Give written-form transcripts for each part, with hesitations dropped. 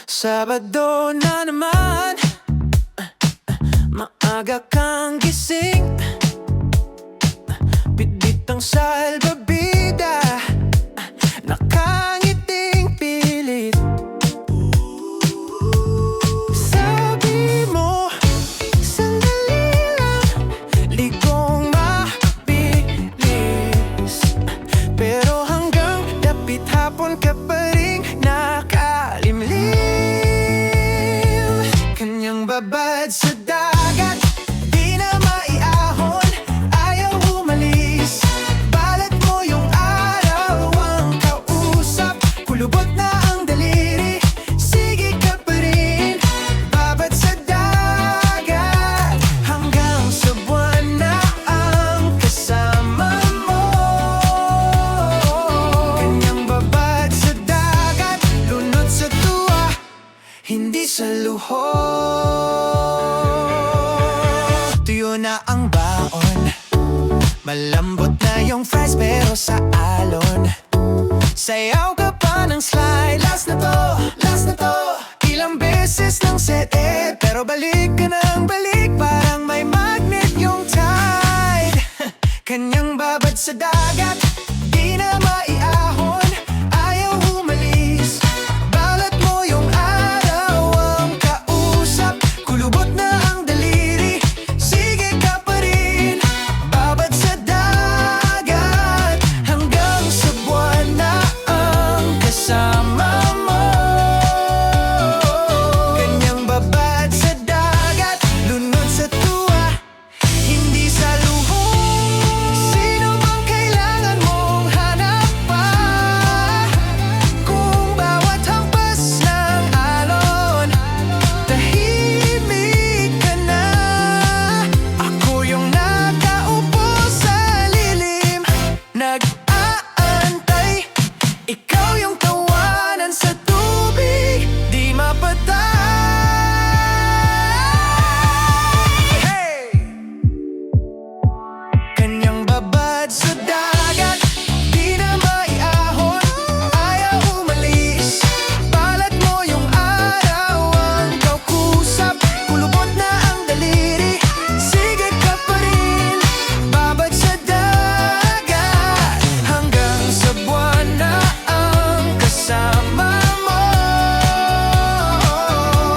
Sabado na naman, maaga kang gising, bitbit ang salbabida, nakangiting pilit. Sabi mo, sandali lang, ligong mabilis, pero hanggang dapit hapon ka pa rin nakalimlim. Kanyang babad sa dagat, di na maiahon, ayaw umalis. Balat mo yung araw ang kausap, kulubot na ang daliri, sige ka pa rin. Babad sa dagat, hanggang sa buwan na ang kasama mo. Kanyang babad sa dagat, lunod sa tuwa, hindi sa luho. Tuyo na ang baon, malambot na yung fries pero sa alon. Sayaw ka pa ng slide, last na to. Ilang beses ng set pero balik ka ng balik, parang may magnet yung tide. Kanyang babad sa dagat, di na maiahon, ayaw umalis. Balat mo yung araw ang kausap, kulubot na ang daliri, sige ka pa rin. Babad sa dagat, hanggang sa buwan na ang kasama mo. Kanyang babad sa dagat, lunod sa tuwa, hindi sa luho. Sino bang kailangan mong hanap pa? Kung bawat hampas ng alon, tahimik ka na. Ako yung nakaupo sa lilim, nag-aantay. Ikaw yung tawanan sa tubig, di mapatay. Hey! Kanyang babad sa dagat, di na maiahon, ayaw umalis. Balat mo yung araw ang kausap, kulubot na ang daliri, sige ka pa rin. Babad sa dagat, hanggang sa buwan na ang kasama mo.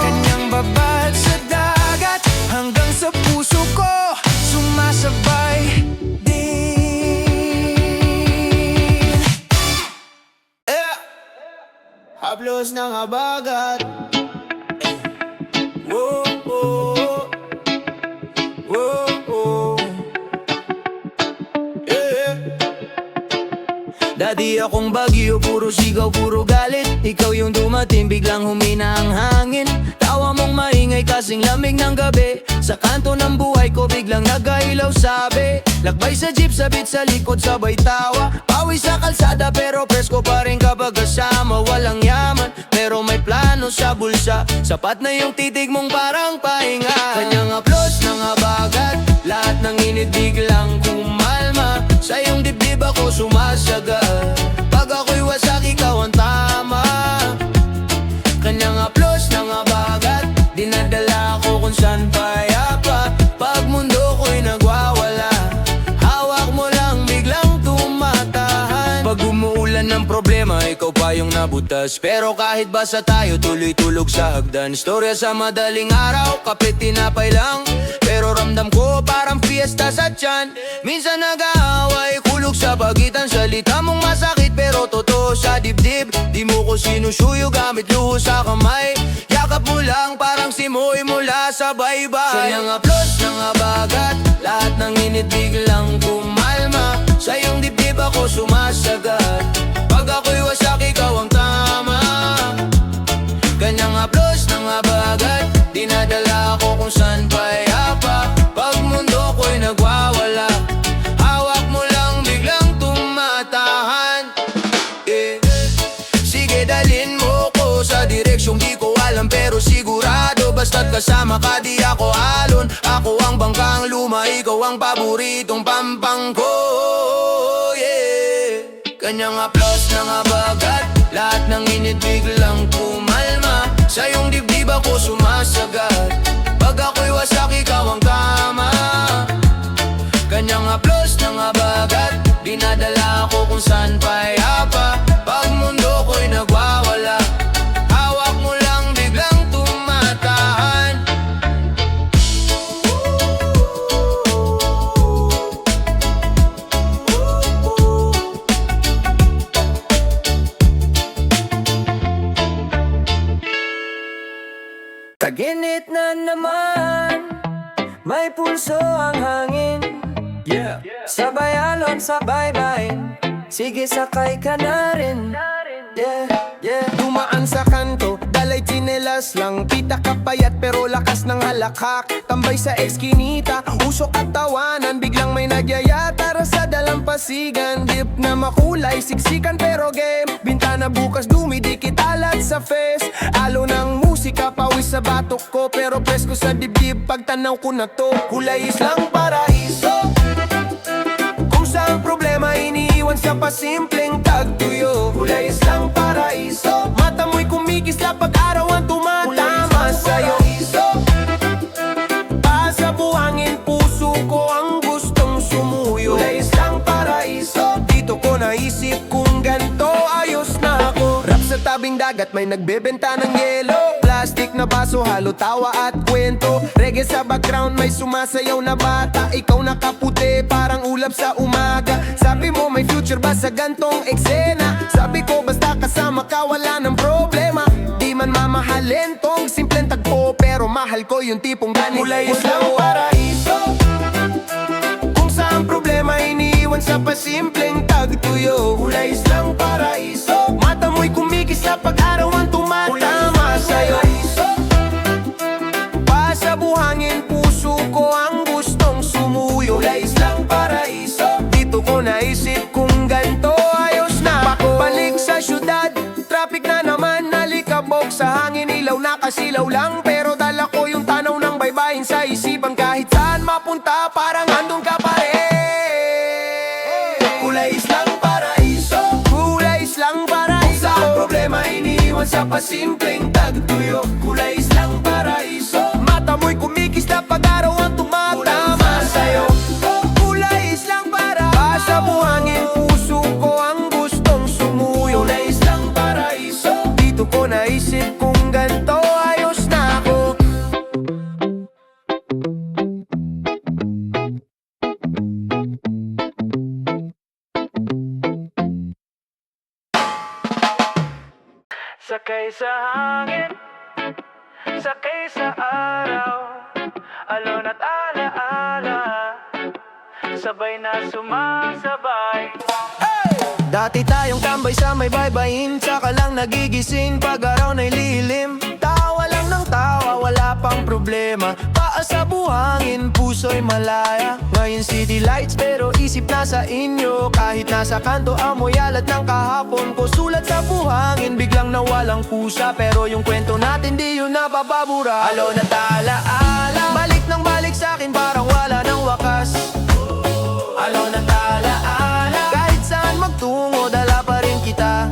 Kanyang babad sa dagat, hanggang sa puso ko sumasabay din. Hablos ng habagat. Whoa, whoa, whoa, whoa. Yeah. Dati akong bagyo, puro sigaw, puro galit. Ikaw yung dumating, biglang humina ang hangin. Tawa mong maingay kasing lamig ng gabi. Sa kanto ng buhay ko biglang nagailaw sabi. Lakbay sa jeep, sabit sa likod, sabay tawa. Pawi sa kalsada pero presko pa rin kapag kasama. Walang yaman pero may plano sa bulsa. Sapat na yung titig mong parang pahinga. Kanyang aplos ng habagat, lahat ng init biglang kumalma. Sa iyong dibdib ako sumasagat, pag ako'y wasak ikaw ang tama. Kanyang aplos ng habagat, dinadala ko kung saan payapa. Pag mundo ko'y nagwawala, hawak mo lang biglang tumatahan. Pag umuulan ng problema, ikaw pa yung nabutas. Pero kahit basa tayo, tuloy tulog sa hagdan. Istorya sa madaling araw, kape tinapay lang, pero ramdam ko parang fiesta sa tiyan. Minsan nag-aaway, kulog sa pagitan, salita mong masakit pero totoo sa dibdib. Di mo ko sinusuyo gamit luho sa kamay, yakap mo lang parang simoy mula sa baybay. Kanyang aplos ng habagat, lahat ng init biglang kumalma. Sa iyong dibdib ako sumasagat, pag ako'y wasak ikaw ang tama. Kanyang aplos ng habagat, dinadala ko kung saan payapa. Pag mundo ko'y nagwawala, hawak mo lang biglang tumatahan. Sige dalin mo ko sa direksyong di ko alam, pero sigurado basta't kasama ka di ako alon. Ako ang bangkang luma, ikaw ang paboritong pampang ko. Kanyang aplos ng habagat, lahat ng init biglang kumalma. Sa'yo Dinadala ako kung saan payapa. Pag mundo ko'y nagwawala, hawak mo lang biglang tumatahan. Taginit na naman, may pulso ang hangin. Sabay alon, sabay bain, sige sakay ka na rin. Dumaan sa kanto, dalay tsinelas lang. Kita kapayat pero lakas ng halakhak. Tambay sa eskinita, usok at tawanan. Biglang may nagyaya, tara sa dalampasigan. Dip na makulay, siksikan pero game. Bintana bukas dumidikit alat sa face. Alo ng musika, pawis sa batok ko. Pero presko sa dibdib, pagtanaw ko na to. Kulay islang paraiso, kung saan problema iniiwan sa pasimpleng tagtuyo. Kulay islang paraiso, mata mo'y kumikisla pag araw ang tumatama sa'yo. Pasa buhangin, puso ko ang gustong sumuyo. Kulay islang paraiso, dito ko naisip kung ganto ayos na ako. Rap sa tabing dagat, may nagbebenta ng yelo. Plastic na baso, halo tawa at kwento. Reggae sa background, may sumasayaw na bata. Ikaw nakaputi, parang ulap sa umaga. Sabi mo may future ba sa gantong eksena? Sabi ko basta kasama ka, wala ng problema. Di man mamahalin tong simpleng tagpo, pero mahal ko yung tipong ganito. Kulay islang paraiso, kung saan problema iniiwan sa pasimpleng tagtuyo. Kulay islang paraiso, mata mo'y kumikisla pag araw ang tumatama sa'yo. Pasa buhangin, puso ko ang gustong sumuyo. Kulay islang paraiso, dito ko naisip kung ganto ayos na ako. Balik sa syudad, traffic na naman, nalikabok sa hangin. Ilaw na kasilaw lang, pero dala ko yung tanaw ng baybayin sa isipan. Kahit saan mapunta, parang andun ka pa rin. Kulay islang paraiso, kulay islang paraiso, kung saan problema iniiwan sa pasimpleng tagtuyo. Kulay islang paraiso, mata mo'y kumikisla pag araw ang tumatama sa'yo. Kulay islang paraiso, pasa buhangin, puso ko ang gustong sumuyo. Kulay islang paraiso, dito ko naisip kung ganto ayos na ako. Sakay sa hangin, sakay sa araw, alon at alaala, sabay na sumasabay. Dati tayong tambay sa may baybayin, tsaka lang nagigising pag araw na'y lilim. Tawa lang ng tawa, wala pang problema. Paa sa buhangin, puso'y malaya. Ngayon city lights pero isip nasa inyo. Kahit nasa kanto, amoy alat ng kahapon ko. Sulat sa buhangin, biglang nawalang pusa. Pero yung kwento natin di yun napapabura. Alon at alaala, balik ng balik sa'kin parang wala ng wakas. Alon at alaala, kahit saan magtungo, dala pa rin kita.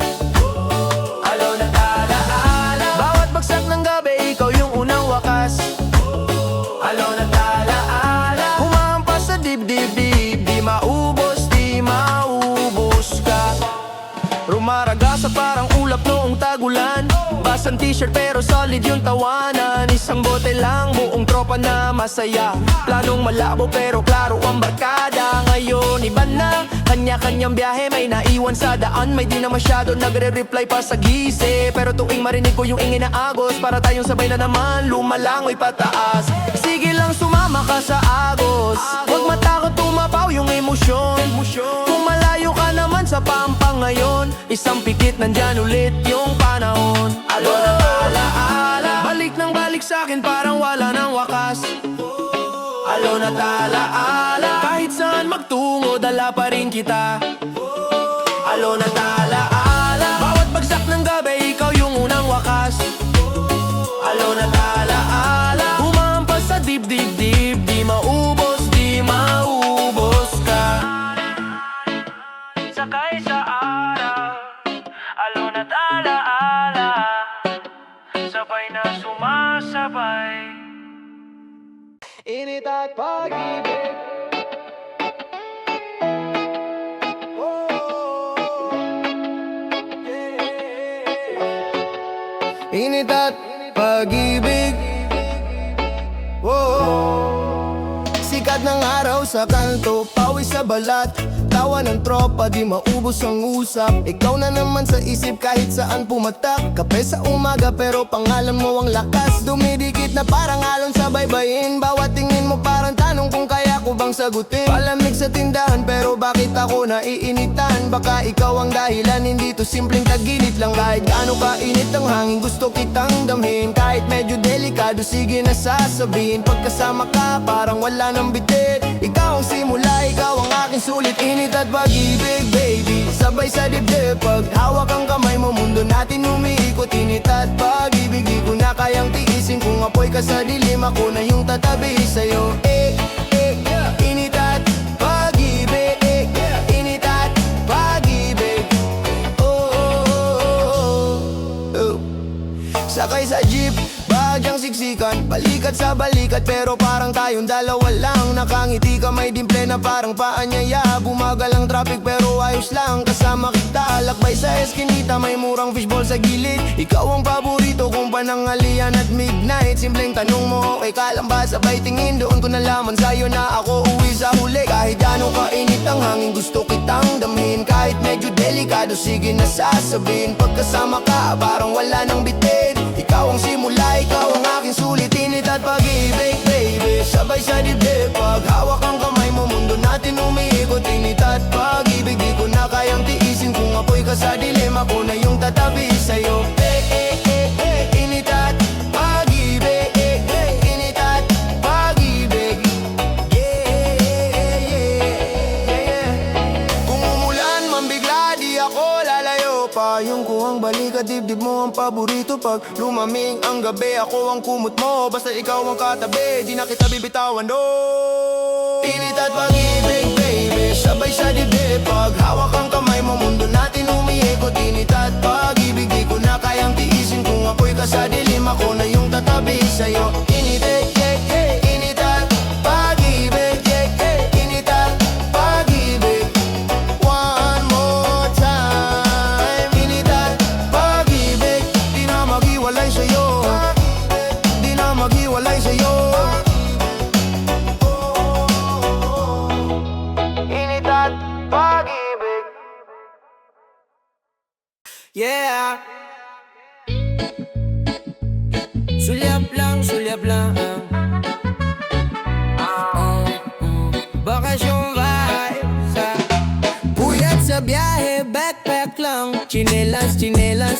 Alon at alaala, bawat bagsak ng gabi, ikaw yung unang wakas. Alon at alaala, humampas sa dibdib, di maubos ka. Rumaraga sa parang ulap noong tagulan. Basang t-shirt pero solid yung tawanan. Isang bote lang, buong tropa na masaya. Planong malabo pero klaro ang barkada. Ngayon iba na, kanya-kanyang biyahe. May naiwan sa daan, may di na masyado nagre-reply pa sa gise. Pero tuwing marinig ko yung ingin na agos, para tayong sabay na naman, lumalangoy pataas. Sige lang sumama ka sa agos, huwag matakot tumapaw yung emosyon. Kung malayo ka naman sa Pampa ngayon, isang pikit nandyan ulit yung panahon. Alon at alaala, balik ng balik sa'kin parang wala ng wakas. Alon at alaala, kahit saan magtungo, dala pa rin kita. Alon at alaala, bawat bagsak ng gabi, ikaw yung unang wakas. Alon at alaala, humampas sa dibdib, di maubos ka. Sakay sa araw, alon at alaala, sabay na sumasabay. Init at pag-ibig, init at pag-ibig. Whoa. Sikat ng araw sa kanto, pawis sa balat, tawa ng tropa, di maubos ang usap. Ikaw na naman sa isip kahit saan pumatak. Kape sa umaga pero pangalan mo ang lakas. Dumidikit na parang alon sa baybayin. Bawat tingin mo parang tanong kung kaya ko bang sagutin. Palamig sa tindahan pero bakit ako naiinitan? Baka ikaw ang dahilan, hindi to simpleng tagilid lang. Kahit gaano kainit ang hangin, gusto kitang damhin. Kahit medyo delikado, sige na sasabihin. Pagkasama ka, parang wala nang bitin. Ikaw ang simula, ikaw ang aking sulit. Init at pag-ibig, baby, sabay sa dibdib. Pag hawak ang kamay mo, mundo natin umiikot. Init at pag-ibig, di ko na kayang tiisin. Kung apoy ka sa dilim, ako na yung tatabi sa'yo. Init at pag-ibig, init at pag-ibig. Sakay sa jeep, bahagyang siksikan, balikat sa balikat, pero parang tayong dalawa lang. Nakangiti ka, may dimple na parang paanyaya. Bumagal ang traffic pero ayos lang kasama kita. Lakbay sa eskinita, may murang fishball sa gilid. Ikaw ang paborito kong panangalian at midnight. Simpleng tanong mo, okay ka lang ba? Sabay tingin, doon ko nalaman sa'yo na ako uwi sa huli. Kahit ano kainit ang hangin, gusto kitang damhin. Kahit medyo delikado, sige na sasabihin. Pagkasama ka, parang wala nang bitin. Ikaw ang simula, ikaw ang aking sulit. Init at pag-ibig, baby, sabay sa dibdib. Pag hawak ang kamay mo, mundo natin umiikot. Init at pag-ibig, di ko na kayang tiisin. Kung apoy ka sa dilim, ako na yung tatabi sa'yo. Init at pag-ibig, init at pag-ibig. Kung umulan man bigla, di ako lalayo. Payong ko ang balikat, dibdib mo ang paborito. Pag lumamig ang gabi, ako ang kumot mo. Basta ikaw ang katabi, di na kita bibitawan, no. Init at pag-ibig, baby, sabay sa dibdib. Pag hawak ang kamay mo, mundo natin umiikot. Init at pag-ibig, di ko na kayang tiisin. Kung apoy ka sa dilim, ako na yung tatabi sa'yo. Init at pag-ibig, init at pag-ibig. One more time. Init at pag-ibig, di na maghiwalay sa'yo. Di na maghiwalay sa'yo. Init at pag-ibig. Yeah. Sulyap lang Bakasyon vibes Puyat sa biyahe, backpack lang. Chinelas,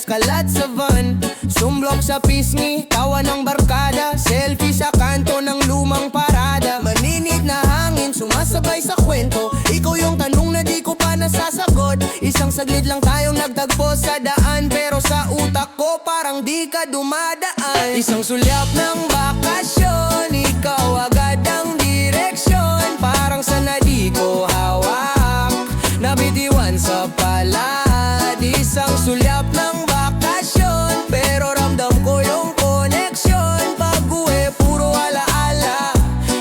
kalat sa van. Sumblok sa pisngi, tawa ng barkada. Selfie sa kanto ng lumang parada. Maninit na hangin, sumasabay sa kwento. Ikaw yung tanong na di ko pa nasasagot. Isang saglit lang tayong nagtagpo sa daan, pero sa utak ko parang di ka dumadaan. Isang sulyap ng bakasyon, ikaw agad ang direksyon. Parang sana di ko hawak, nabitiwan sa palad. Isang sulyap ng bakasyon, pero ramdam ko yung koneksyon. Pag-uwi, puro alaala,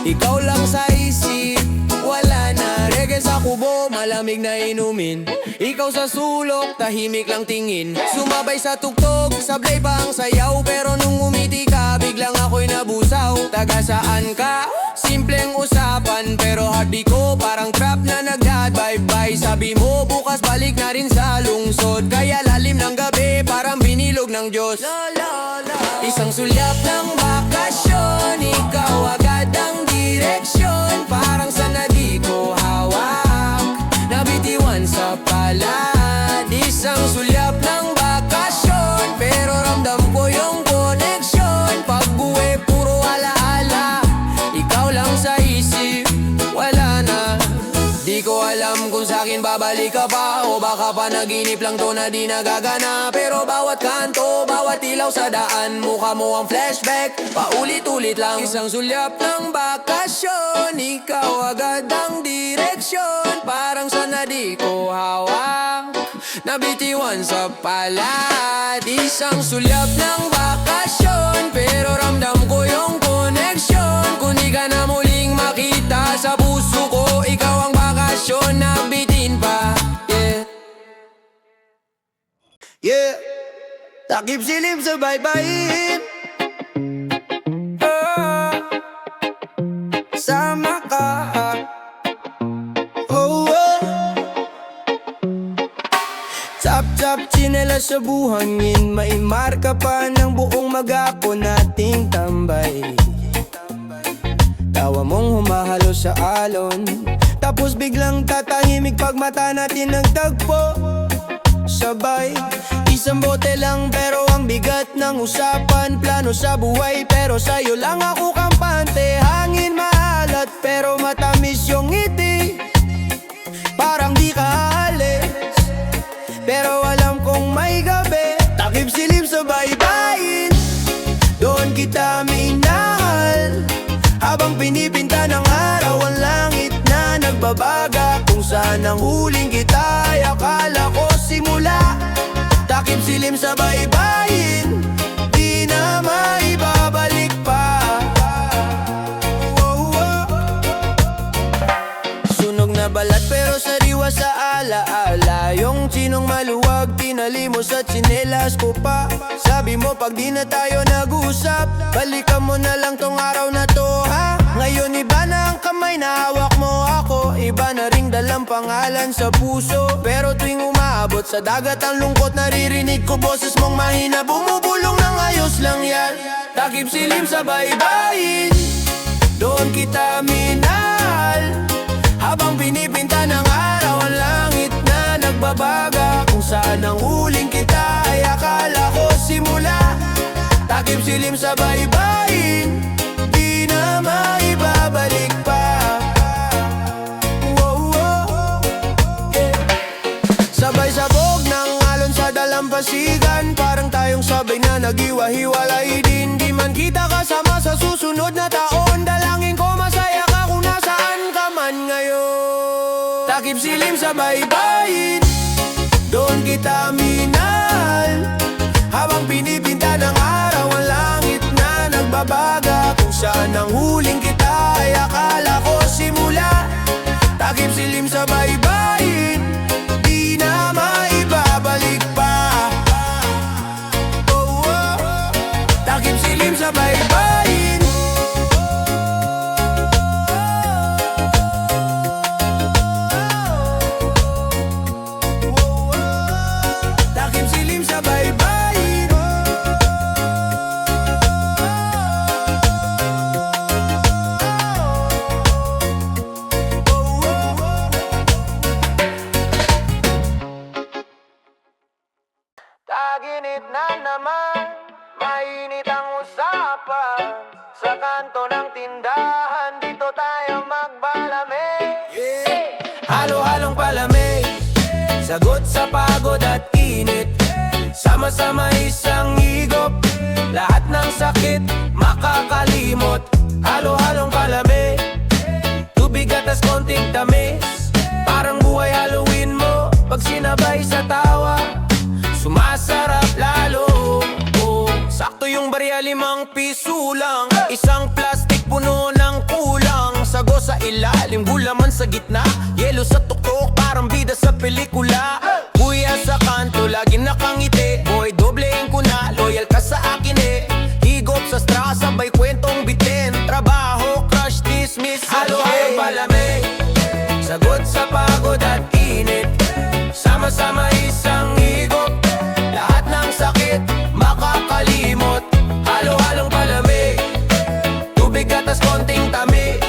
ikaw lang sa isip, wala na. Reggae sa kubo, malamig na inumin. Ikaw sa sulok, tahimik lang tingin. Sumabay sa tugtog, sablay pa ang sayaw. Pero nung umiti ka, biglang ako'y nabusaw. Taga saan ka? Simpleng usapan, pero heartbeat ko parang trap na nag-hot. Bye-bye, sabi mo bukas balik na rin sa lungsod. Kaya lalim ng gabi, parang binilog ng Diyos. Isang sulyap ng bakasyon, ikaw agad ang direksyon. Parang sana di ko hawak, nabitiwan sa palad. Isang sulyap ng bakasyon, pero ramdam ko yung koneksyon. Pag-uwi, puro alaala, ikaw lang sa isip, wala na. Di ko alam kung sa'kin babalik ka pa, o baka panaginip lang to na di nagagana. Pero bawat kanto, bawat ilaw sa daan, mukha mo ang flashback, paulit-ulit lang. Isang sulyap ng bakasyon, ikaw agad ang direksyon. Parang sana di ko hawak, nabitiwan sa palad. Isang sulyap ng bakasyon, pero ramdam ko yung koneksyon. Kung di ka na muling makita sa puso ko, ikaw ang bakasyon na bitin pa. Yeah. takip silim sa baybayin. Sama ka. Tap-tap, tsinelas sa buhangin. May marka pa ng buong maghapon nating tambay. Tawa mong humahalo sa alon, tapos biglang tatahimik pag mata natin nagtagpo. Sabay, isang bote lang pero ang bigat ng usapan. Plano sa buhay pero sa'yo lang ako kampante. Hangin maalat pero matamis yung ngiti. Parang di ka aalis, pero alam kong may gabi. Takip silim sa baybayin, doon kita minahal. Habang pinipinta ng araw ang langit na nagbabaga. Kung saan ang huling kita ay akala ko simula. Takip silim sa baybayin, di na maibabalik pa. Sunog na balat pero sariwa sa alaala. Yung chinong maluwag, tinali mo sa tsinelas ko pa. Sabi mo pag di na tayo nag-usap, balikan mo na lang tong araw na to, ha? Ngayon iba na ang kamay na hawak mo ako. Iba na ring dalang pangalan sa puso. Pero tuwing umaabot sa dagat ang lungkot, naririnig ko boses mong mahina. Bumubulong ng ayos lang yan. Takip silim sa baybayin, doon kita minahal. Habang pinipinta ng araw ang langit na nagbabaga. Kung saan ang huling kita ay akala ko simula. Takip silim sa baybayin, di na maibabalik pa. Sabay sabog ng alon sa dalampasigan, parang tayong sabay na nag-iwa-hiwalay din. Di man kita kasama sa susunod na taon, dalangin ko masaya ka kung nasaan ka man ngayon. Takip silim sa baybayin, doon kita minahal. Habang pinipinta ng araw ang langit na nagbabaga. Kung saan ang huling kita ay akala ko simula. Takip silim sa baybayin, di na maibabalik pa. Takip silim sa baybayin. Takip silim sa baybayin. Taginit na naman, mainit ang usapan. Sa kanto ng tindahan, dito tayo magbalamig. Halo-halong palamig, sagot sa pagod at init. Sama-sama isang higop, lahat ng sakit makakalimot. Halo-halong palamig, tubig atas konting tamis. Parang buhay Halloween mo, pag sinabay sa tawa, sumasarap lalo. Sakto yung barya, 5 piso lang. Isang plastic puno ng kulang. Sago sa ilalim, gulaman sa gitna. Yelo sa tuktok, parang bida sa pelikula. Kuya sa kanto, lagi nakangiti. Boy, doblein ko na, loyal ka sa akin eh. Higop sa straw, sabay kwentong bitin. Trabaho, crush, dismiss. Halo-halo palamig, sagot sa pagod at init. Sama-sama isang higop, lahat ng sakit makakalimot. Halo-halong palamig, tubig atas konting tamis.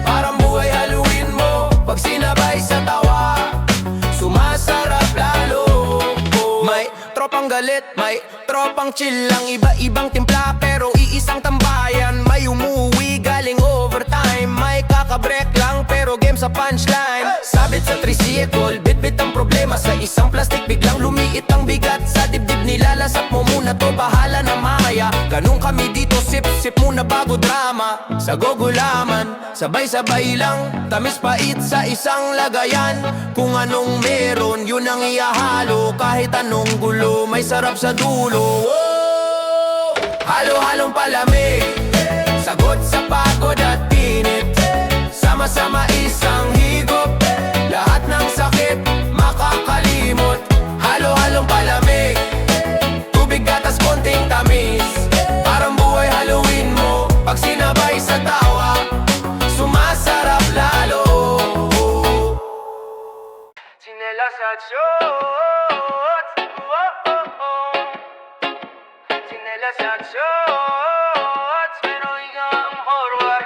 Parang buhay Halloween mo, pag sinabay sa tawa, sumasarap lalo. May tropang galit, may tropang chill lang. Iba-ibang timpla pero iisang tambayan. May umuwi galing overtime, may kakabreak lang pero game sa punchline. Sabit sa tricycle, bit-bit ang problema. Sa isang plastic biglang lumiit ang bigat. Sa dibdib nilalasap mo muna to, bahala na maya. Ganun kami dito, sip-sip muna bago drama. Sa gugulaman, sabay-sabay lang, tamis pait sa isang lagayan. Kung anong meron, yun ang ihahalo. Kahit anong gulo, may sarap sa dulo. Halo-halong palamig, sagot sa pagod at init. Sama-sama isang higop, lahat ng sakit makakalimot. Halo-halong palamig, tubig at at shorts. Chinelas at shorts, pero ikaw ang forward.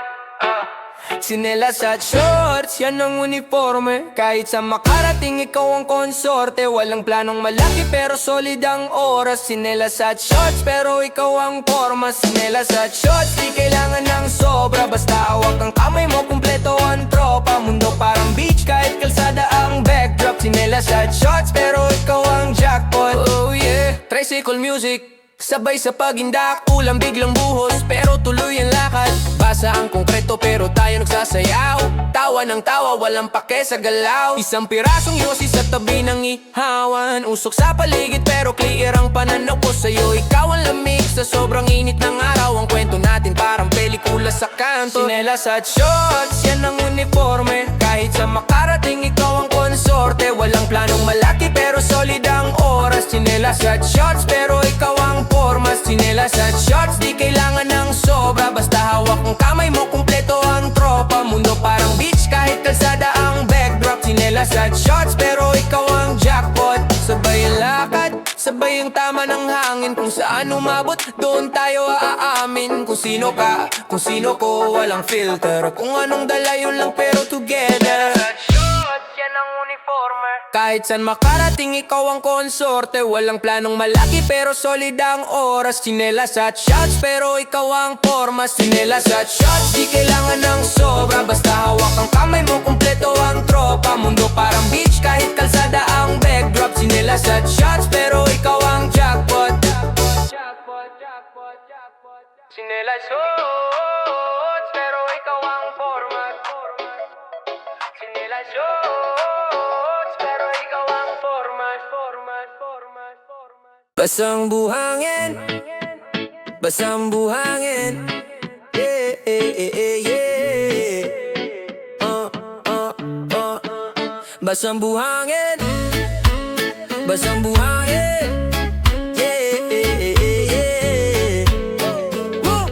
Chinelas at shorts, yan ang uniforme. Kahit sa makarating ikaw ang konsorte. Walang planong malaki pero solid ang oras. Chinelas at shorts, pero ikaw ang forma. Chinelas at shorts, di kailangan ng sobra. Basta hawak ang kamay mo, kumpleto ang tropa. Mundo parang beach, kahit kalsada ang backdrop. Chinelas at shorts, pero ikaw ang jackpot. Oh yeah, tricycle music, sabay sa pagindak, ulam biglang buhos, pero tuloy ang lakad. Basa ang konkreto pero tayo nagsasayaw. Tawa ng tawa, walang pake sa galaw. Isang pirasong yosi sa tabi ng ihawan. Usok sa paligid pero clear ang pananaw ko sa'yo. Ikaw ang lamig sa sobrang init ng araw. Ang kwento natin parang pelikula sa kanto. Chinelas at shorts, yan ang uniforme. Kahit sa makarating ikaw ang konsorte. Walang planong malaki pero solid ang oras. Chinelas at shorts pero ikaw ang formas. Chinelas at shorts, di kailangan ng sobra. Basta hawak ang kamay mo, kumpleto ang tropa. Mundo parang beach, kahit kalsada ang backdrop. Chinelas at shorts, pero ikaw ang jackpot. Sabay ang lakad, sabay ang tama ng hangin. Kung saan umabot, doon tayo aamin. Kung sino ka, kung sino ko, walang filter. Kung anong dala yun lang pero together. Yan ang uniforme. Kahit saan makarating ikaw ang konsorte. Walang planong malaki pero solid ang oras. Chinelas at shots pero ikaw ang forma. Chinelas at shots, di kailangan ng sobra. Basta hawak ang kamay mo, kumpleto ang tropa. Mundo parang beach, kahit kalsada ang backdrop. Chinelas at shots pero ikaw ang jackpot. Chinelas shots pero ikaw ang forma. Chinelas shots pero ikaw ang forma. Basang buhangin, basang buhangin. Yeah, yeah, yeah. Basang buhangin, basang buhangin. Yeah, yeah. Woo!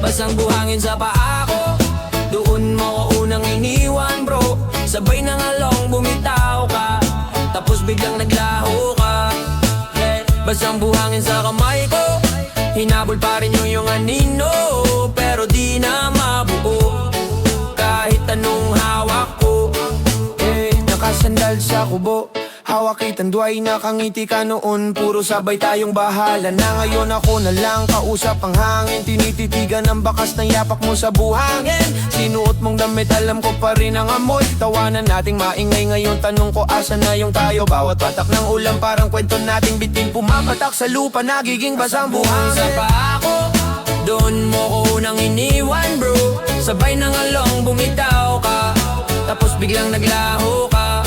Basang buhangin sa paa ko, doon mo ko unang iniwan bro. Sabay na ngalong bumitaw ka, tapos biglang naglaho ka. Yeah. Basang buhangin sa kamay ko, hinabol pa rin yung anino. Pero di na mabuo, kahit anong hawak ko. Nakasandal sa kubo, hawak kitang duway, nakangiti ka noon. Puro sabay tayong bahala na, ngayon ako na lang kausap ang hangin. Tinititigan ang bakas ng yapak mo sa buhangin. Sinuot mong damit, alam ko pa rin ang amoy. Tawanan nating maingay ngayon, tanong ko asa na yung tayo. Bawat patak ng ulam parang kwento nating bitin. Pumapatak sa lupa, nagiging basang buhangin. Sa paa ko, doon mo ko unang iniwan bro. Sabay na ngalong bumitaw ka, tapos biglang naglaho ka.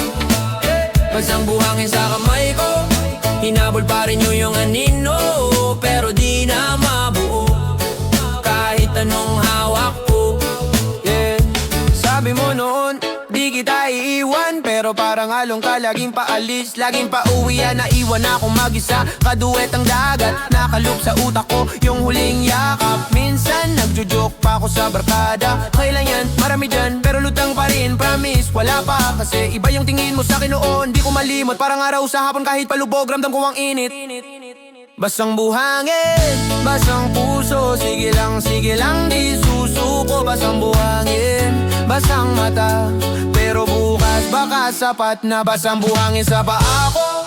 Basang buhangin sa kamay ko, hinabol pa rin yung anino. Pero di na mabuo, kahit anong hawak ko. Yeah. Sabi mo noon, di kita iiwan, pero parang along ka laging paalis. Laging pauwian, naiwan akong mag-isa. Kaduwet ang dagat, nakaloop sa utak ko yung huling yakap. Minsan nagjo-joke pa ako sa barkada. Kailan yan, marami dyan, pero lutang pa rin. Promise, wala pa, kasi iba yung tingin mo sa'kin noon. Di ko malimot, parang araw sa hapon kahit palubog, ramdam ko ang init. Basang buhangin, basang puso. Sige lang, di susuko. Basang buhangin, basang mata, pero bukas baka sapat na. Basang buhangin sa paa ko,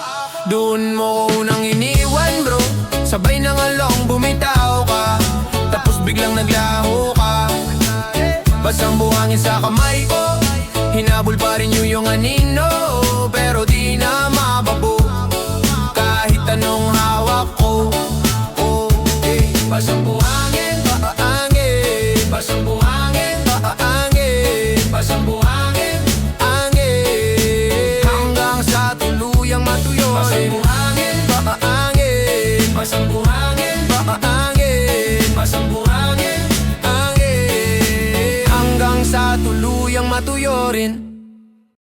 doon mo ko unang iniwan bro. Sabay na ngalong bumitaw ka, tapos biglang naglaho ka. Basang buhangin sa kamay ko, hinabol pa rin yung anino. Pero di na mababo, kahit anong hawak ko. Basang buhangin, paangin. Basang buhangin, paangin. Basang buhangin, angin. Hanggang sa tuluyang matuyo. Basang buhangin, paangin. Basang buhangin, paangin. Basang buhangin, angin. Hanggang sa tuluyang matuyo rin.